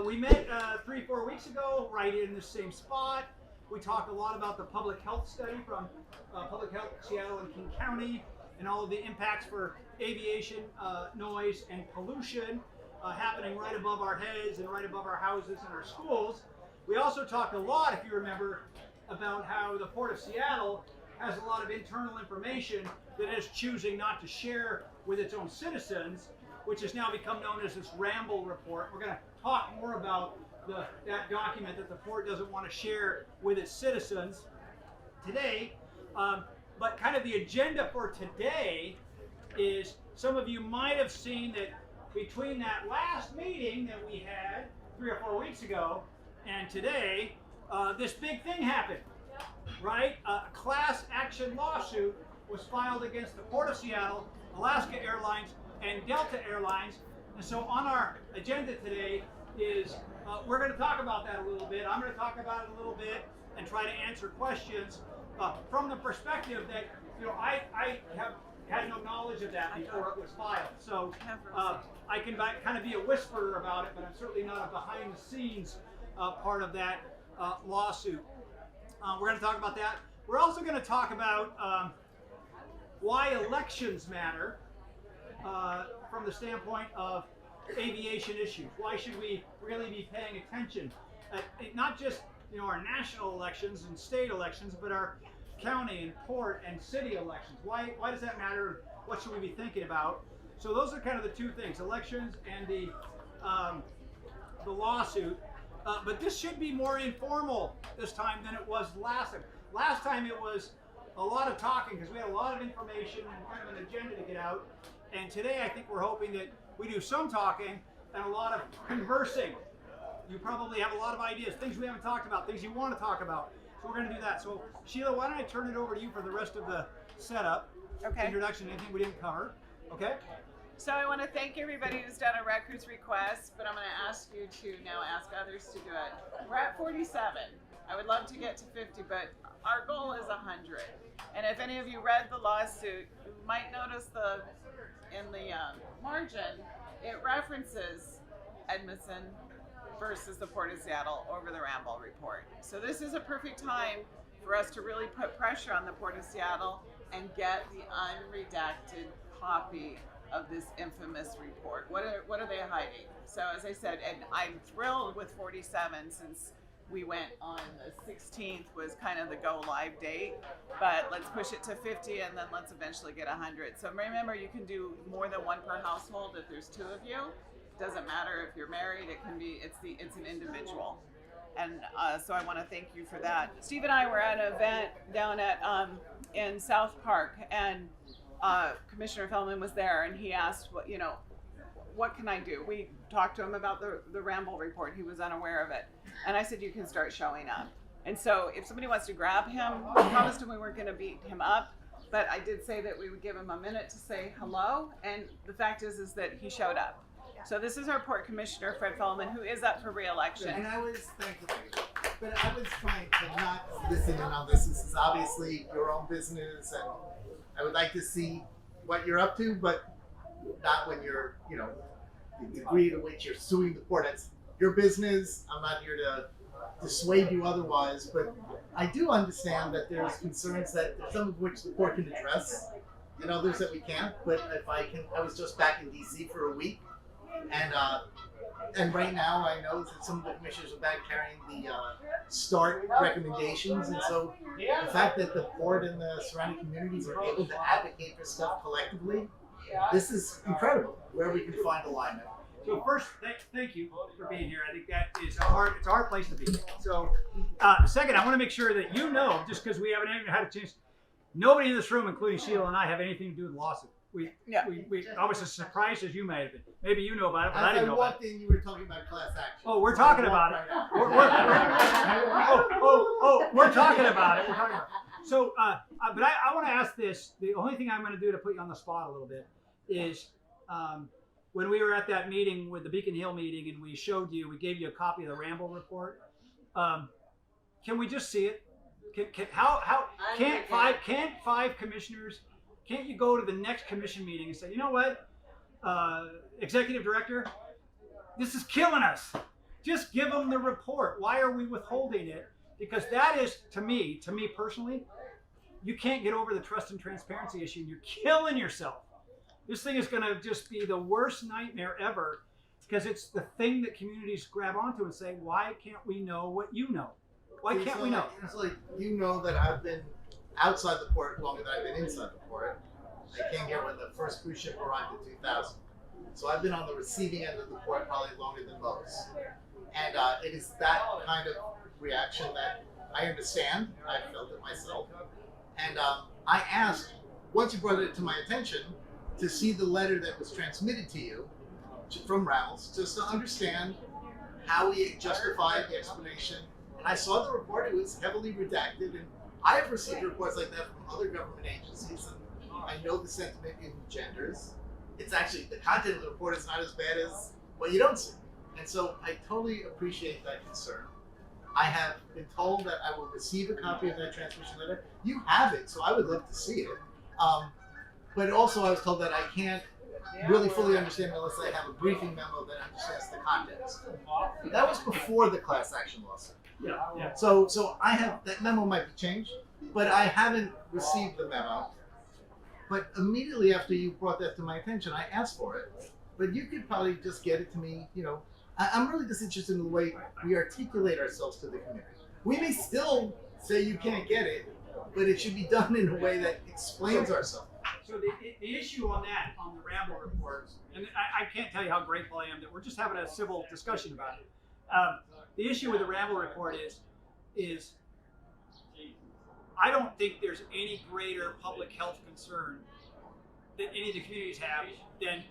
we met 3-4 weeks ago, right in the same spot. We talked a lot about the public health study from Public Health Seattle and King County and all of the impacts for aviation, noise, and pollution happening right above our heads and right above our houses and our schools. We also talked a lot, if you remember, about how the Port of Seattle has a lot of internal information that it's choosing not to share with its own citizens, which has now become known as this Ramble Report. We're going to talk more about that document that the port doesn't want to share with its citizens today. But kind of the agenda for today is, some of you might have seen that between that last meeting that we had 3 or 4 weeks ago and today, this big thing happened, right? A class action lawsuit was filed against the Port of Seattle, Alaska Airlines, and Delta Airlines. And so on our agenda today is we're going to talk about that a little bit. I'm going to talk about it a little bit and try to answer questions from the perspective that, you know, I have had no knowledge of that before it was filed. So I can kind of be a whisperer about it, but I'm certainly not a behind the scenes part of that lawsuit. We're going to talk about that. We're also going to talk about why elections matter from the standpoint of aviation issues. Why should we really be paying attention at not just, you know, our national elections and state elections, but our county and port and city elections? Why does that matter? What should we be thinking about? So those are kind of the two things: elections and the lawsuit. But this should be more informal this time than it was last time. Last time it was a lot of talking because we had a lot of information and kind of an agenda to get out. And today I think we're hoping that we do some talking and a lot of conversing. You probably have a lot of ideas, things we haven't talked about, things you want to talk about. So we're going to do that. So Sheila, why don't I turn it over to you for the rest of the setup, introduction, anything we didn't cover. Okay? So I want to thank everybody who's done a records request, but I'm going to ask you to now ask others to do it. We're at 47. I would love to get to 50, but our goal is 100. And if any of you read the lawsuit, you might notice in the margin, it references Edmondson versus the Port of Seattle over the Ramble Report. So this is a perfect time for us to really put pressure on the Port of Seattle and get the unredacted copy of this infamous report. What are they hiding? So as I said, and I'm thrilled with 47 since we went on the 16th was kind of the go live date, but let's push it to 50 and then let's eventually get 100. So remember, you can do more than one per household if there's 2 of you. Doesn't matter if you're married, it can be, it's an individual. And so I want to thank you for that. Steve and I were at an event down at in South Park, and Commissioner Feldman was there, and he asked, what can I do? We talked to him about the Ramble Report. He was unaware of it. And I said, you can start showing up. And so if somebody wants to grab him, we promised him we weren't going to beat him up, but I did say that we would give him a minute to say hello. And the fact is that he showed up. So this is our Port Commissioner, Fred Feldman, who is up for re-election. And I was, thank you, but I was trying to not listen in on this. This is obviously your own business, and I would like to see what you're up to, but not when you're, the degree to which you're suing the port. That's your business. I'm not here to dissuade you otherwise, but I do understand that there's concerns that some of which the port can address, and others that we can't. But if I can, I was just back in DC for a week, and right now I know that some of the commissioners are back carrying the START recommendations, and so the fact that the port and the surrounding communities are able to advocate for stuff collectively, this is incredible where we can find alignment. So first, thank you for being here. I think that is it's a hard place to be. So second, I want to make sure that you know, just because we haven't even had a chance, nobody in this room, including Sheila and I, have anything to do with the lawsuit. I was as surprised as you may have been. Maybe you know about it, but I didn't know about it. As I walked in, you were talking about class action. Oh, we're talking about it. We're talking about it. So, but I want to ask this. The only thing I'm going to do to put you on the spot a little bit is when we were at that meeting with the Beacon Hill meeting, and we gave you a copy of the Ramble Report. Can we just see it? Can't five commissioners? Can't you go to the next commission meeting and say, you know what, executive director, this is killing us. just give them the report. Why are we withholding it? Because that is, to me personally, you can't get over the trust and transparency issue. And you're killing yourself. This thing is going to just be the worst nightmare ever, because it's the thing that communities grab onto and say, why can't we know what you know? Why can't we know? It's like, you know that I've been outside the port longer than I've been inside the port. I came here when the first cruise ship arrived in 2000. So I've been on the receiving end of the port probably longer than most. And it is that kind of reaction that I understand. I felt it myself. And I asked, once you brought it to my attention, to see the letter that was transmitted to you from Rouse, just to understand how he justified the explanation. And I saw the report, it was heavily redacted, and I have received reports like that from other government agencies, and I know the sentiment it engenders. It's actually, the content of the report is not as bad as what you don't see. And so I totally appreciate that concern. I have been told that I will receive a copy of that transmission letter. You have it, so I would love to see it. But also I was told that I can't really fully understand unless I have a briefing memo that understands the context. That was before the class action lawsuit. Yeah. So I have, that memo might be changed, but I haven't received the memo. But immediately after you brought that to my attention, I asked for it. But you could probably just get it to me, you know. I'm really just interested in the way we articulate ourselves to the community. We may still say you can't get it, but it should be done in a way that explains ourselves. So the issue on that, on the Ramble reports, and I can't tell you how grateful I am that we're just having a civil discussion about it. The issue with the Ramble report is I don't think there's any greater public health concern that any of the communities have than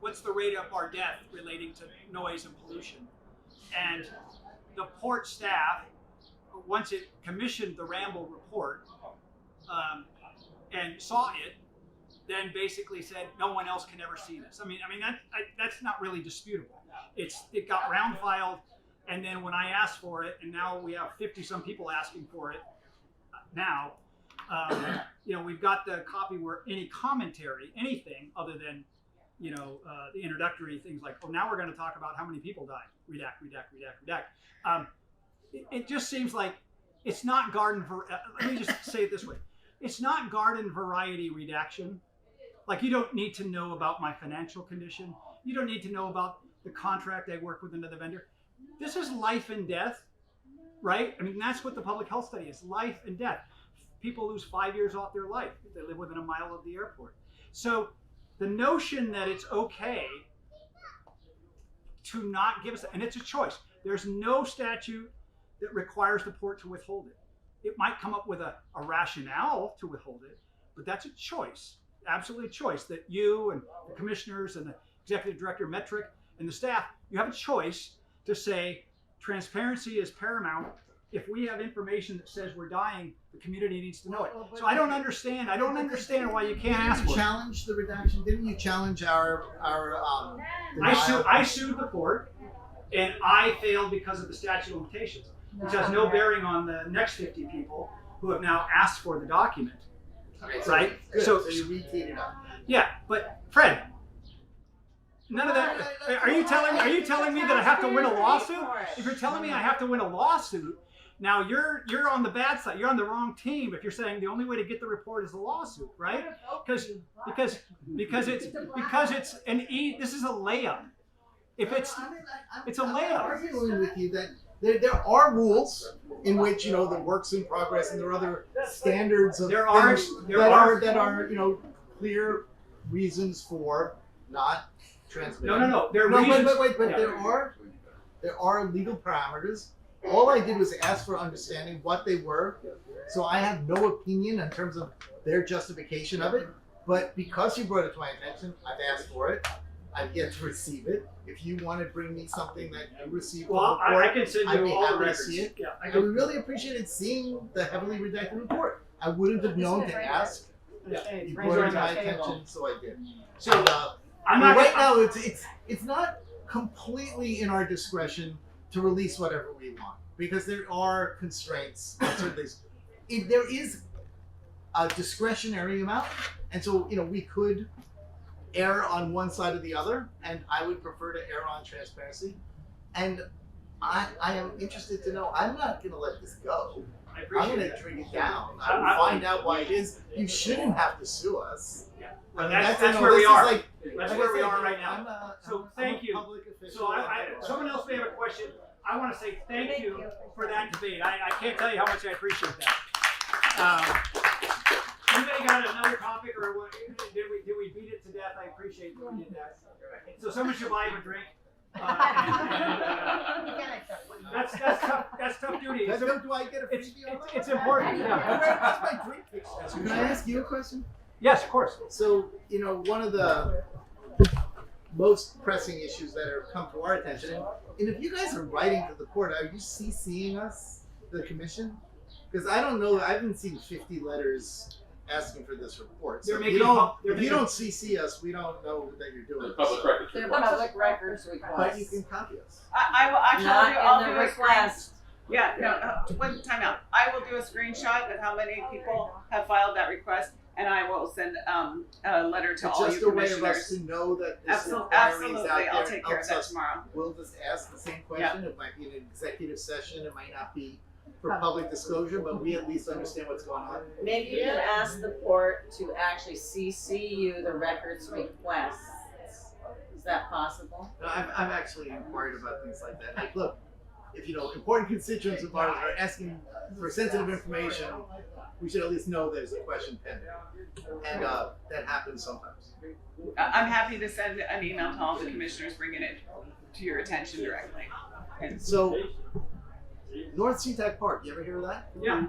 what's the rate of our death relating to noise and pollution. And the port staff, once it commissioned the Ramble report and saw it, then basically said no one else can ever see this. I mean that's not really disputable. It got round filed, and then when I asked for it, and now we have 50 some people asking for it now. You know, we've got the copy where any commentary, anything other than the introductory things like, oh, now we're going to talk about how many people died. Redact. It just seems like it's not let me just say it this way. It's not garden variety redaction. Like, you don't need to know about my financial condition. You don't need to know about the contract I work with another vendor. This is life and death, right? I mean, that's what the public health study is, life and death. People lose 5 years off their life if they live within a mile of the airport. So the notion that it's okay to not give us, and it's a choice. There's no statute that requires the port to withhold it. It might come up with a rationale to withhold it, but that's a choice, absolutely a choice that you and the commissioners and the executive director, Metric, and the staff, you have a choice to say transparency is paramount. If we have information that says we're dying, the community needs to know it. So I don't understand why you can't ask for it. Didn't you challenge the redaction? Didn't you challenge our I sued the port, and I failed because of the statute of limitations, which has no bearing on the next 50 people who have now asked for the document. Okay, right? Good. So you reteed it up. Yeah, but Fred, none of that. Are you telling me that I have to win a lawsuit? If you're telling me I have to win a lawsuit, now you're on the bad side. You're on the wrong team if you're saying the only way to get the report is a lawsuit, right? Because it's this is a layup. If it's a layup. I'm arguing with you that there are rules in which the work's in progress, and there are other standards of there are clear reasons for not transmitting. No. There are reasons. But there are legal parameters. All I did was ask for understanding what they were, so I have no opinion in terms of their justification of it. But because you brought it to my attention, I've asked for it. I've yet to receive it. If you want to bring me something that you received, I can send I'd you be all the happy to records. see it. Yeah, I would really appreciated seeing the heavily redacted report. I wouldn't have known to ask. You brought it to my attention, so I did. So I'm not right now. It's not completely in our discretion to release whatever we want, because there are constraints on certain things. There is a discretionary amount, and so we could err on one side or the other, and I would prefer to err on transparency. And I am interested to know. I'm not going to let this go. I I'm appreciate going it. to drink it down. I will find out why it is. You shouldn't have to sue us. Yeah. I mean, That's you know, where we this is are. like, That's like where I we said, are right now. I'm Thank a you. public official. So someone else may have a question. I want to say thank you for that debate. I can't tell you how much I appreciate that. Anybody got another topic, or what, did we beat it to death? I appreciate that we did that. So someone should buy him a drink. That's tough duty. Do I get a freebie on that? It's important. Yeah. Where's my drink picture? So can I ask you a question? Yes, of course. So, you know, one of the most pressing issues that have come to our attention, and if you guys are writing to the court, are you CCing us, the commission? Because I don't know, I haven't seen 50 letters asking for this report. So if you don't CC us, we don't know that you're doing Public records. They're public records But requests. you can copy us. I will actually Not I'll in do the a request. Yeah, no, one time out. I will do a screenshot of how many people have filed that request, and I will send a letter to It's all just you a way of us commissioners. to know that this inquiry is Absolutely, out there. I'll take care of helps that us. tomorrow. We'll just ask the same question. It might be an executive session. It might not be for public disclosure, but we at least understand what's going on. Maybe you can ask the court to actually CC you the records requests. Is that possible? No, I'm actually worried about things like that. Like, look, if important constituents of ours are asking for sensitive information, we should at least know there's a question pending, and that happens sometimes. I'm happy to send an email to all the commissioners, bringing it to your attention directly. And So, North Sea-Tac Park, you ever hear of that? Yeah.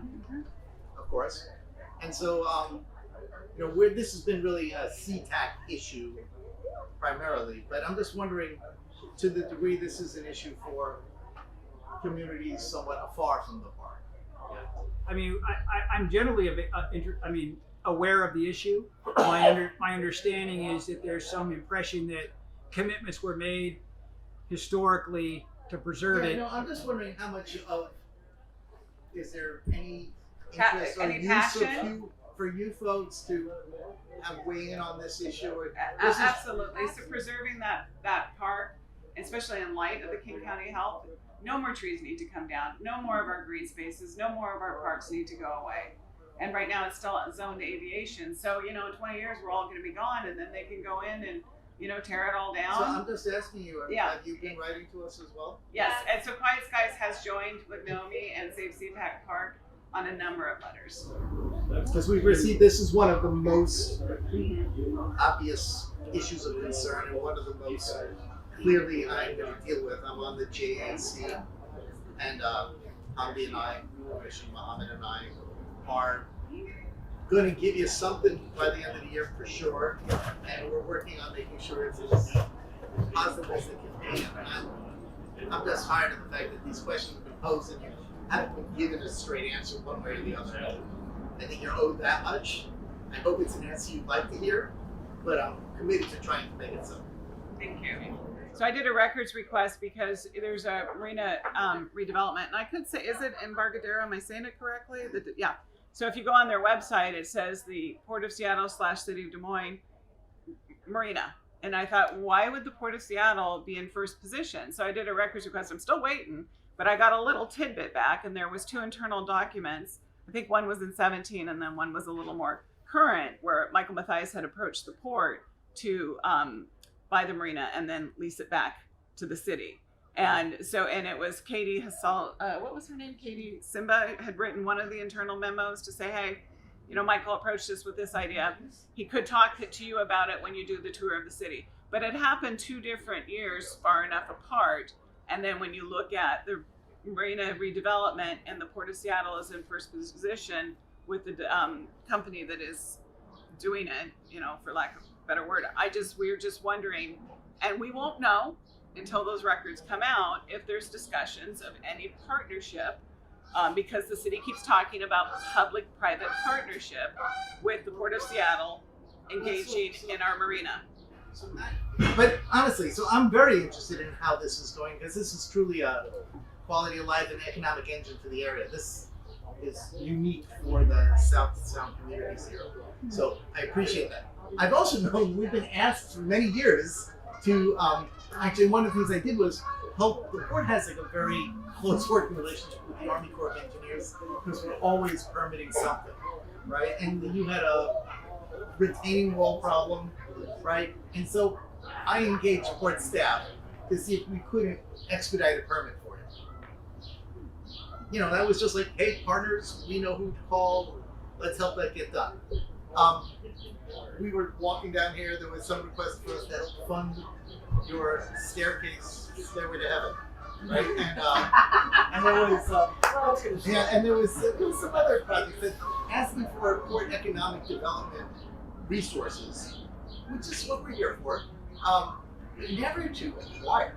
Of course. And so, this has been really a Sea-Tac issue primarily, but I'm just wondering, to the degree this is an issue for communities somewhat afar from the park. I mean, I'm generally aware of the issue. My understanding is that there's some impression that commitments were made historically to preserve it. I'm just wondering how much of is there any interest or use passion? for you folks to have weigh in on this issue? Or absolutely. So preserving that park, especially in light of the King County Health, no more trees need to come down. No more of our green spaces. No more of our parks need to go away. And right now it's still zoned to aviation. So, in 20 years we're all going to be gone, and then they can go in and, tear it all down. So I'm just asking you, Yeah. have you been writing to us as well? Yes, and so Quiet Skies has joined with Nomi and Save Sea-Tac Park on a number of letters. Because we've received, this is one of the most obvious issues of concern, and one of the most clearly I'm going to deal with. I'm on the JAC, and Hamdi and I, Commissioner Muhammad and I, are going to give you something by the end of the year for sure, and we're working on making sure it's as positive as it can be. And I'm just tired of the fact that these questions have been posed and you haven't been given a straight answer one way or the other. I think you're owed that much. I hope it's an answer you'd like to hear, but I'm committed to trying to make it so. Thank you. So I did a records request because there's a marina redevelopment, and I could say, is it Embarcadero? Am I saying it correctly? Yeah. So if you go on their website, it says the Port of Seattle / City of Des Moines Marina. And I thought, why would the Port of Seattle be in first position? So I did a records request. I'm still waiting, but I got a little tidbit back, and there was 2 internal documents. I think one was in 17, and then one was a little more current, where Michael Mathias had approached the port to buy the marina and then lease it back to the city. And it was Katie Hassal, what was her name? Katie Simba had written one of the internal memos to say, hey, Michael approached us with this idea. He could talk to you about it when you do the tour of the city. But it happened 2 different years far enough apart. And then when you look at the marina redevelopment, and the Port of Seattle is in first position with the company that is doing it, for lack of a better word. We're just wondering, and we won't know until those records come out, if there's discussions of any partnership, because the city keeps talking about public-private partnership with the Port of Seattle engaging in our marina. But honestly, so I'm very interested in how this is going, because this is truly a quality of life and economic engine for the area. This is unique for the South Sound communities here. So I appreciate that. I've also known we've been asked for many years to, actually one of the things I did was help. The port has like a very close working relationship with the Army Corps of Engineers because we're always permitting something, right? And you had a retaining wall problem, right? And so I engaged port staff to see if we couldn't expedite a permit for you. You know, that was just like, hey, partners, we know who to call. Let's help that get done. We were walking down here. There was some request for us to help fund your stairway to heaven, right? And there was there was some other projects that asking for port economic development resources, which is what we're here for. Never to acquire.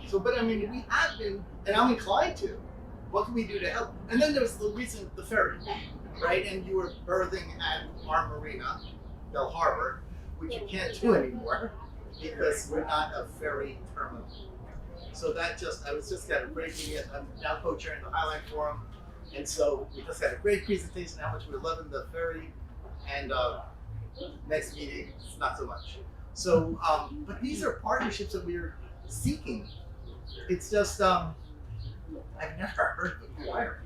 So, but I mean, we have been, and I'm inclined to. What can we do to help? And then there was the ferry, right? And you were berthing at our marina, Bell Harbor, which you can't do anymore because we're not a ferry terminal. So I was just got a great meeting. I'm now co-chairing the Highline Forum, and so we just had a great presentation how much we're loving the ferry, and next meeting, not so much. So, but these are partnerships that we're seeking. It's just, I've never heard of acquiring.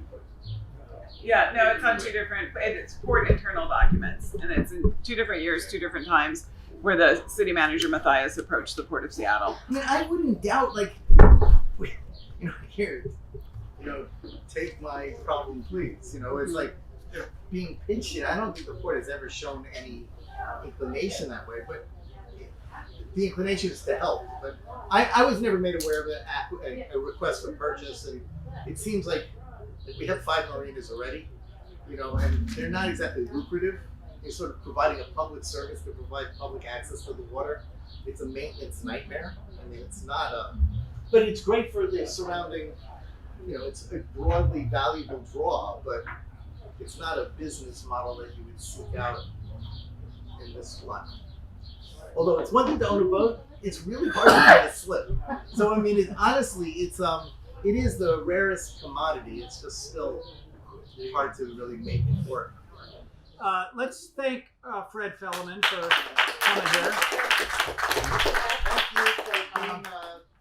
Yeah, no, it's on two different, it's port internal documents, and it's in 2 different years, 2 different times, where the city manager Matthias approached the Port of Seattle. I mean, I wouldn't doubt, like, here, take my problem, please. It's like they're being pitched it. I don't think the port has ever shown any inclination that way, but the inclination is to help. But I was never made aware of a request for purchase, and it seems like we have 5 marinas already, and they're not exactly lucrative. You're sort of providing a public service to provide public access to the water. It's a maintenance nightmare. I mean, it's not but it's great for the surrounding, it's a broadly valuable draw, but it's not a business model that you would seek out in this one. Although it's one thing to own a boat, it's really hard to find a slip. So I mean, it is the rarest commodity. It's just still hard to really make it work. Let's thank Fred Felleman for coming here.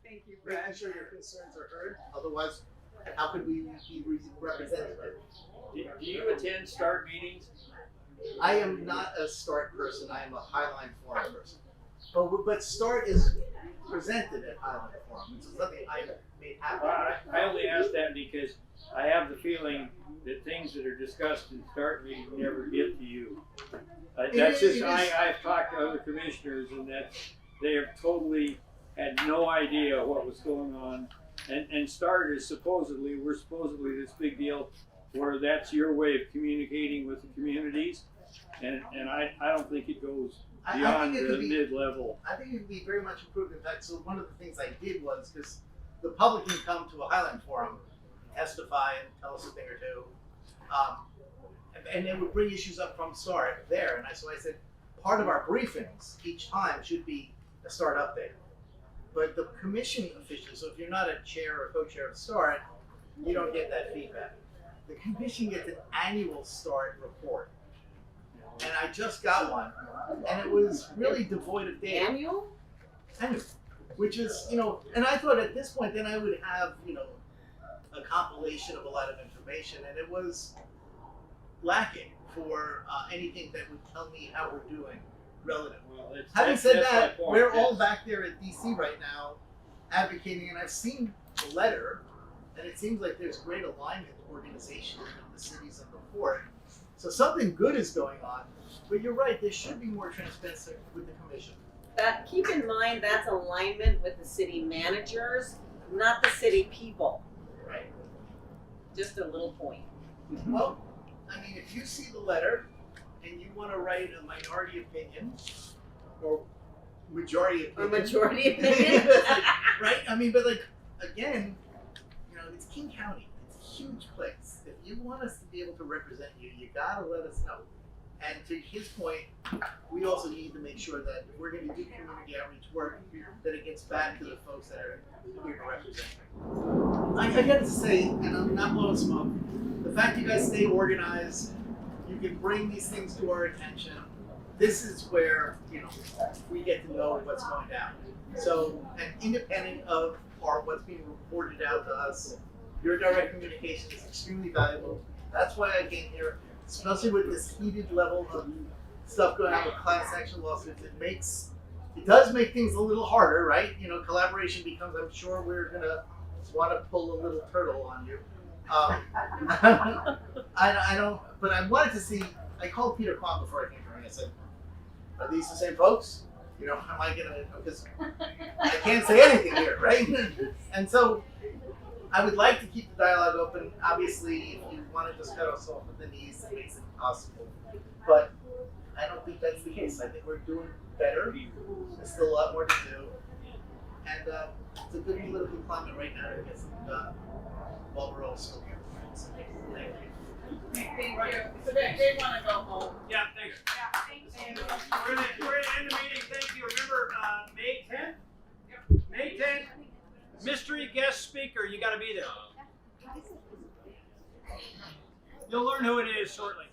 Thank you for making sure your concerns are heard. Otherwise, how could we be represented? Do you attend START meetings? I am not a START person. I am a Highline Forum person. But START is presented at Highline Forum, which is something I made happen. I only ask that because I have the feeling that things that are discussed in START meetings never get to you. I've talked to other commissioners, and that they have totally had no idea what was going on. And START is we're supposedly this big deal where that's your way of communicating with the communities. And I don't think it goes beyond the mid-level. I think it could be very much improved. In fact, so one of the things I did was, because the public can come to a Highline Forum, testify and tell us a thing or two, and they would bring issues up from START there. So I said, part of our briefings each time should be a START update. But the commission officials, so if you're not a chair or co-chair of START, you don't get that feedback. The commission gets an annual START report. And I just got one, and it was really devoid of data. Annual? Annual. Which is, and I thought at this point then I would have, a compilation of a lot of information, and it was lacking for anything that would tell me how we're doing relative. Well, Having said that's that, my point. we're all back there at DC right now advocating, and I've seen the letter, and it seems like there's great alignment organizationally with the cities and the port. So something good is going on, but you're right, there should be more transparency with the commission. Keep in mind that's alignment with the city managers, not the city people. Right. Just a little point. Well, I mean, if you see the letter and you want to write a minority opinion or majority opinion. Or majority opinion. Right? I mean, but again, it's King County. It's a huge place. If you want us to be able to represent you, you gotta let us know. And to his point, we also need to make sure that if we're going to do community outreach work, that it gets back to the folks that are here to represent. I got to say, and I'm not blowing smoke, the fact you guys stay organized, you can bring these things to our attention. This is where we get to know what's going down. So, and independent of part, what's being reported out to us. Your direct communication is extremely valuable. That's why I came here, especially with this heated level of stuff going on with class action lawsuits. It does make things a little harder, right? You know, collaboration becomes, I'm sure we're gonna want to pull a little turtle on you. I don't, but I wanted to see, I called Peter Kwan before I came here and I said, are these the same folks? You know, am I gonna, because I can't say anything here, right? And so I would like to keep the dialogue open. Obviously, if you want to just cut us off at the knees, it makes it impossible. But I don't think that's the case. I think we're doing better. There's still a lot more to do. And it's a good political climate right now to get something done while we're all still here. So, thank you. Thank you. So they want to go home. Yeah, thanks. We're gonna end the meeting. Thank you. Remember, May 10th? May 10th, mystery guest speaker. You got to be there. You'll learn who it is shortly.